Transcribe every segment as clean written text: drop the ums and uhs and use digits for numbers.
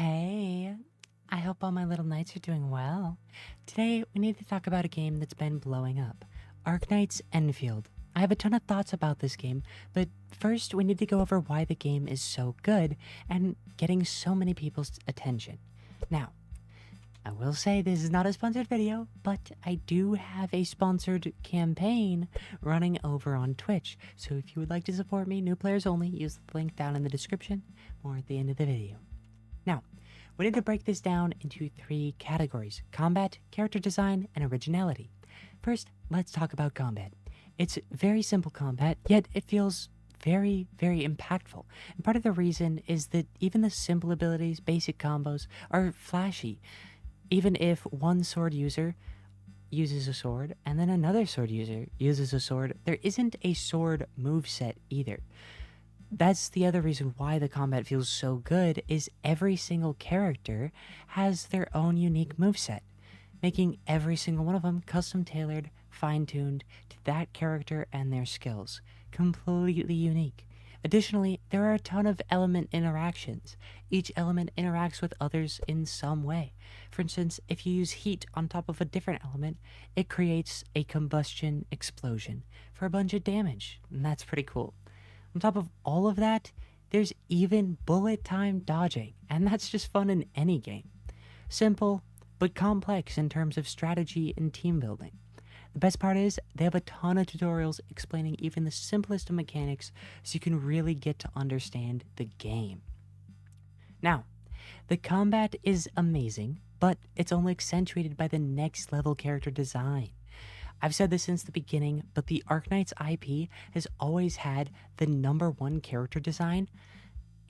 Hey, I hope all my little knights are doing well. Today, we need to talk about a game that's been blowing up Arknights Enfield. I have a ton of thoughts about this game, but first, we need to go over why the game is so good and getting so many people's attention. Now, I will say this is not a sponsored video, but I do have a sponsored campaign running over on Twitch. So if you would like to support me, new players only, use the link down in the description or at the end of the video. Now, we need to break this down into three categories: combat, character design, and originality. First, let's talk about combat. It's very simple combat, yet it feels very, very impactful. And part of the reason is that even the simple abilities, basic combos, are flashy. Even if one sword user uses a sword and then another sword user uses a sword, there isn't a sword moveset either. That's the other reason why the combat feels so good, is every single character has their own unique moveset, making every single one of them custom tailored, fine-tuned to that character and their skills. Completely unique. Additionally, there are a ton of element interactions. Each element interacts with others in some way. For instance, if you use heat on top of a different element, it creates a combustion explosion for a bunch of damage, and that's pretty cool. On top of all of that, there's even bullet time dodging, and that's just fun in any game. Simple, but complex in terms of strategy and team building. The best part is, they have a ton of tutorials explaining even the simplest of mechanics so you can really get to understand the game. Now, the combat is amazing, but it's only accentuated by the next level character design. I've said this since the beginning, but the Arknights IP has always had the #1 character design,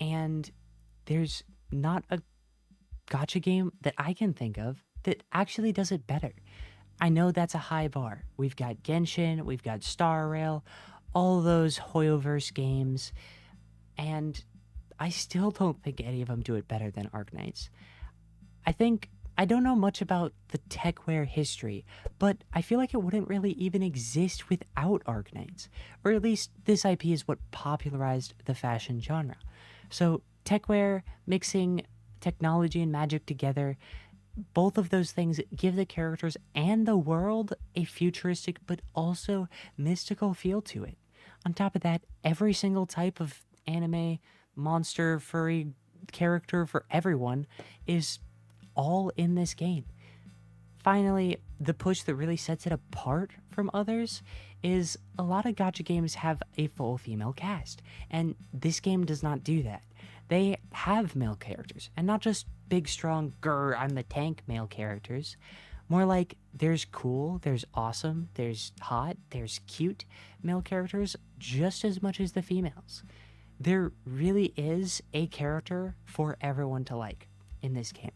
and there's not a gacha game that I can think of that actually does it better. I know that's a high bar. We've got Genshin, we've got Star Rail, all those Hoyoverse games, and I still don't think any of them do it better than Arknights. I don't know much about the techware history, but I feel like it wouldn't really even exist without Arknights. Or at least this IP is what popularized the fashion genre. So techware, mixing technology and magic together, both of those things give the characters and the world a futuristic but also mystical feel to it. On top of that, every single type of anime, monster, furry character for everyone is all in this game. Finally, the push that really sets it apart from others is a lot of gacha games have a full female cast, and this game does not do that. They have male characters, and not just big, strong, grr, I'm the tank male characters. More like there's cool, there's awesome, there's hot, there's cute male characters just as much as the females. There really is a character for everyone to like in this game.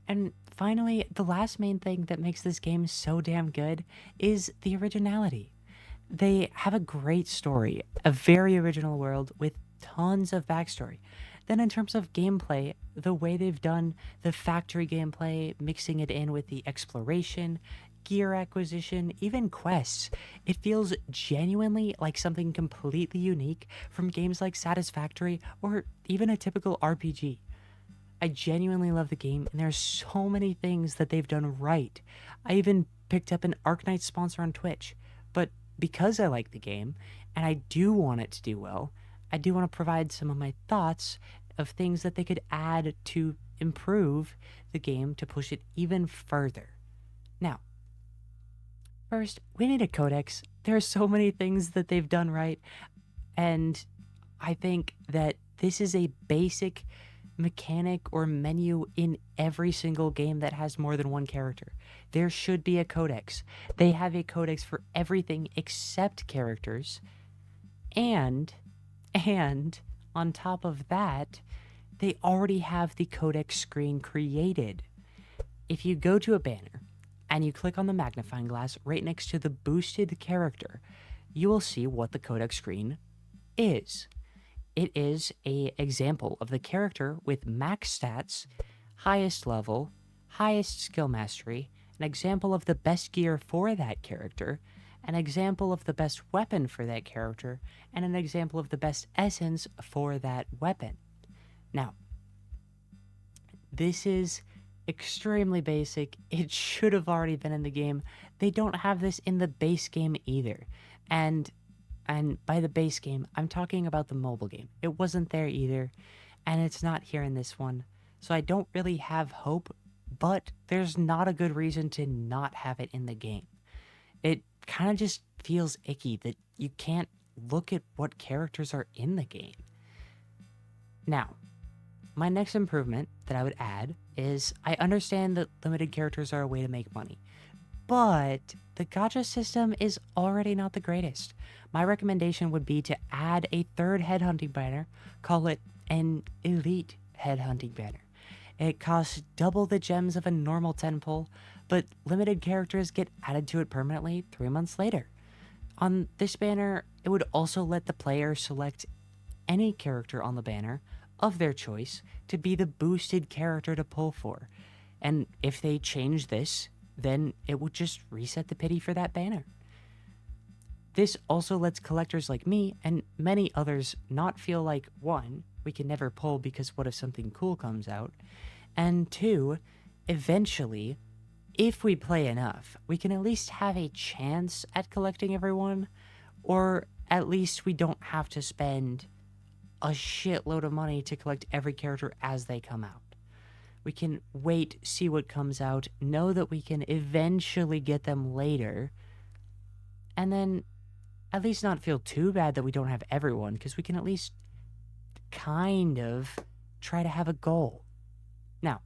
And finally, the last main thing that makes this game so damn good is the originality. They have a great story, a very original world with tons of backstory. Then in terms of gameplay, the way they've done the factory gameplay, mixing it in with the exploration, gear acquisition, even quests, it feels genuinely like something completely unique from games like Satisfactory or even a typical RPG. I genuinely love the game, and there's so many things that they've done right. I even picked up an Arknights sponsor on Twitch, but because I like the game, and I do want it to do well, I do want to provide some of my thoughts of things that they could add to improve the game to push it even further. Now, first, we need a codex. There are so many things that they've done right, and I think that this is a basic mechanic or menu in every single game that has more than one character. There should be a codex. They have a codex for everything except characters, and on top of that, they already have the codex screen created. If you go to a banner and you click on the magnifying glass right next to the boosted character, you will see what the codex screen is. It is an example of the character with max stats, highest level, highest skill mastery, an example of the best gear for that character, an example of the best weapon for that character, and an example of the best essence for that weapon. Now, This is extremely basic. It should have already been in the game. They don't have this in the base game either. And by the base game, I'm talking about the mobile game. It wasn't there either, and it's not here in this one. So I don't really have hope, but there's not a good reason to not have it in the game. It kind of just feels icky that you can't look at what characters are in the game. Now, my next improvement that I would add is I understand that limited characters are a way to make money, but the gacha system is already not the greatest. My recommendation would be to add a third headhunting banner, call it an elite headhunting banner. It costs double the gems of a normal 10 pull, but limited characters get added to it permanently 3 months later. On this banner, it would also let the player select any character on the banner of their choice to be the boosted character to pull for. And if they change this, then it would just reset the pity for that banner. This also lets collectors like me and many others not feel like, one, we can never pull because what if something cool comes out, and two, eventually, if we play enough, we can at least have a chance at collecting everyone, or at least we don't have to spend a shitload of money to collect every character as they come out. We can wait, see what comes out, know that we can eventually get them later, and then at least not feel too bad that we don't have everyone, because we can at least kind of try to have a goal. Now,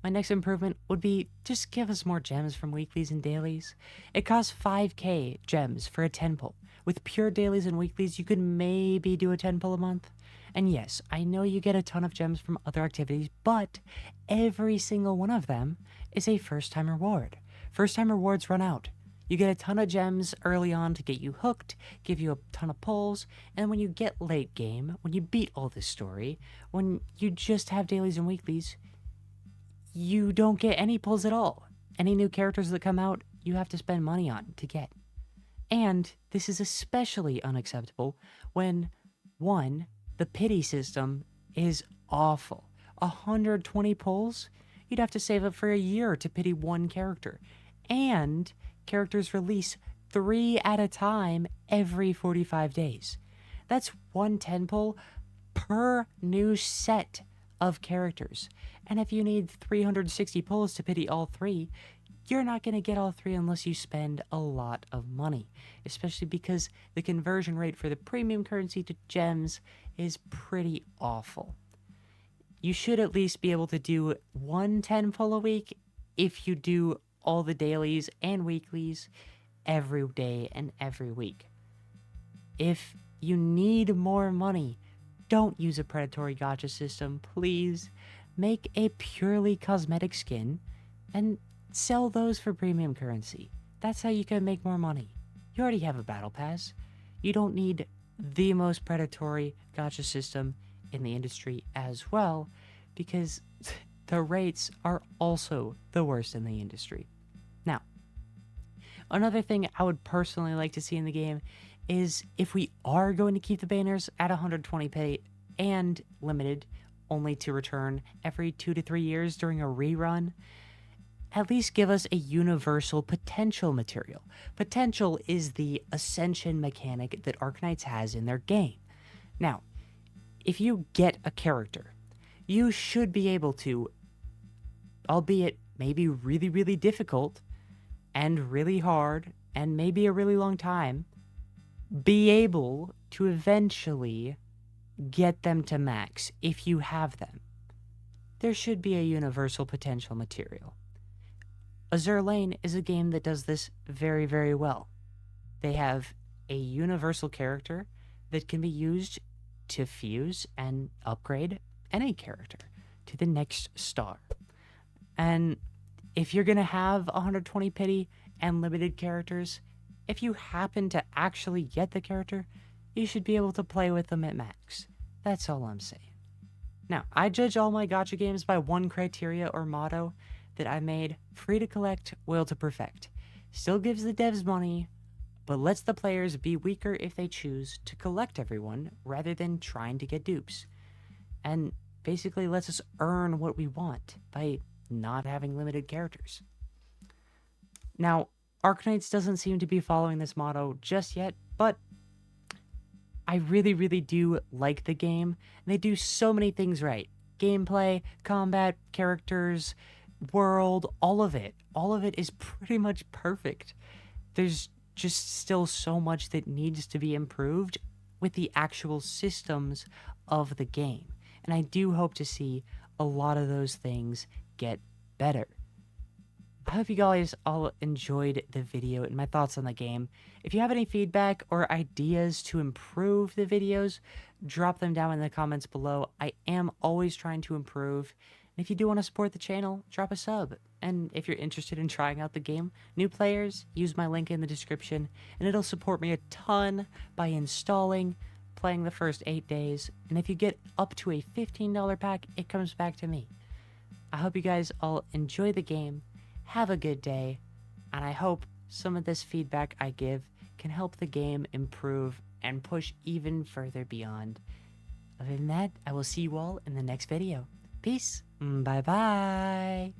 my next improvement would be just give us more gems from weeklies and dailies. It costs 5k gems for a 10 pull. With pure dailies and weeklies, you could maybe do a 10 pull a month. And yes, I know you get a ton of gems from other activities, but every single one of them is a first-time reward. First-time rewards run out. You get a ton of gems early on to get you hooked, give you a ton of pulls, and when you get late game, when you beat all this story, when you just have dailies and weeklies, you don't get any pulls at all. Any new characters that come out, you have to spend money on to get. And this is especially unacceptable when, one, the pity system is awful. 120 pulls? You'd have to save up for a year to pity one character. And characters release 3 at a time every 45 days. That's 110 pull per new set of characters. And if you need 360 pulls to pity all 3, you're not going to get all 3 unless you spend a lot of money, especially because the conversion rate for the premium currency to gems is pretty awful. You should at least be able to do 110 pull a week if you do all the dailies and weeklies every day and every week. If you need more money, don't use a predatory gacha system, please. Make a purely cosmetic skin and sell those for premium currency. That's how you can make more money. You already have a battle pass. You don't need the most predatory gacha system in the industry as well, because the rates are also the worst in the industry. Now, another thing I would personally like to see in the game is if we are going to keep the banners at 120p and limited only to return every 2 to 3 years during a rerun, at least give us a universal potential material. Potential is the ascension mechanic that Arknights has in their game. Now, if you get a character, you should be able to, albeit maybe really, really difficult and really hard and maybe a really long time, be able to eventually get them to max if you have them. There should be a universal potential material. Azur Lane is a game that does this very, very well. They have a universal character that can be used to fuse and upgrade any character to the next star. And if you're going to have 120 pity and limited characters, if you happen to actually get the character, you should be able to play with them at max. That's all I'm saying. Now, I judge all my gacha games by one criteria or motto that I made: free to collect, will to perfect. Still gives the devs money, but lets the players be weaker if they choose to collect everyone rather than trying to get dupes. And basically lets us earn what we want by not having limited characters. Now, Arknights doesn't seem to be following this motto just yet, but I really, really do like the game. And they do so many things right. Gameplay, combat, characters, world, all of it. All of it is pretty much perfect. There's just still so much that needs to be improved with the actual systems of the game. And I do hope to see a lot of those things get better. I hope you guys all enjoyed the video and my thoughts on the game. If you have any feedback or ideas to improve the videos, drop them down in the comments below. I am always trying to improve. And if you do want to support the channel, drop a sub. And if you're interested in trying out the game, new players, use my link in the description, and it'll support me a ton by installing, playing the first 8 days, and if you get up to a $15 pack, it comes back to me. I hope you guys all enjoy the game, have a good day, and I hope some of this feedback I give can help the game improve and push even further beyond. Other than that, I will see you all in the next video. Peace. Bye-bye.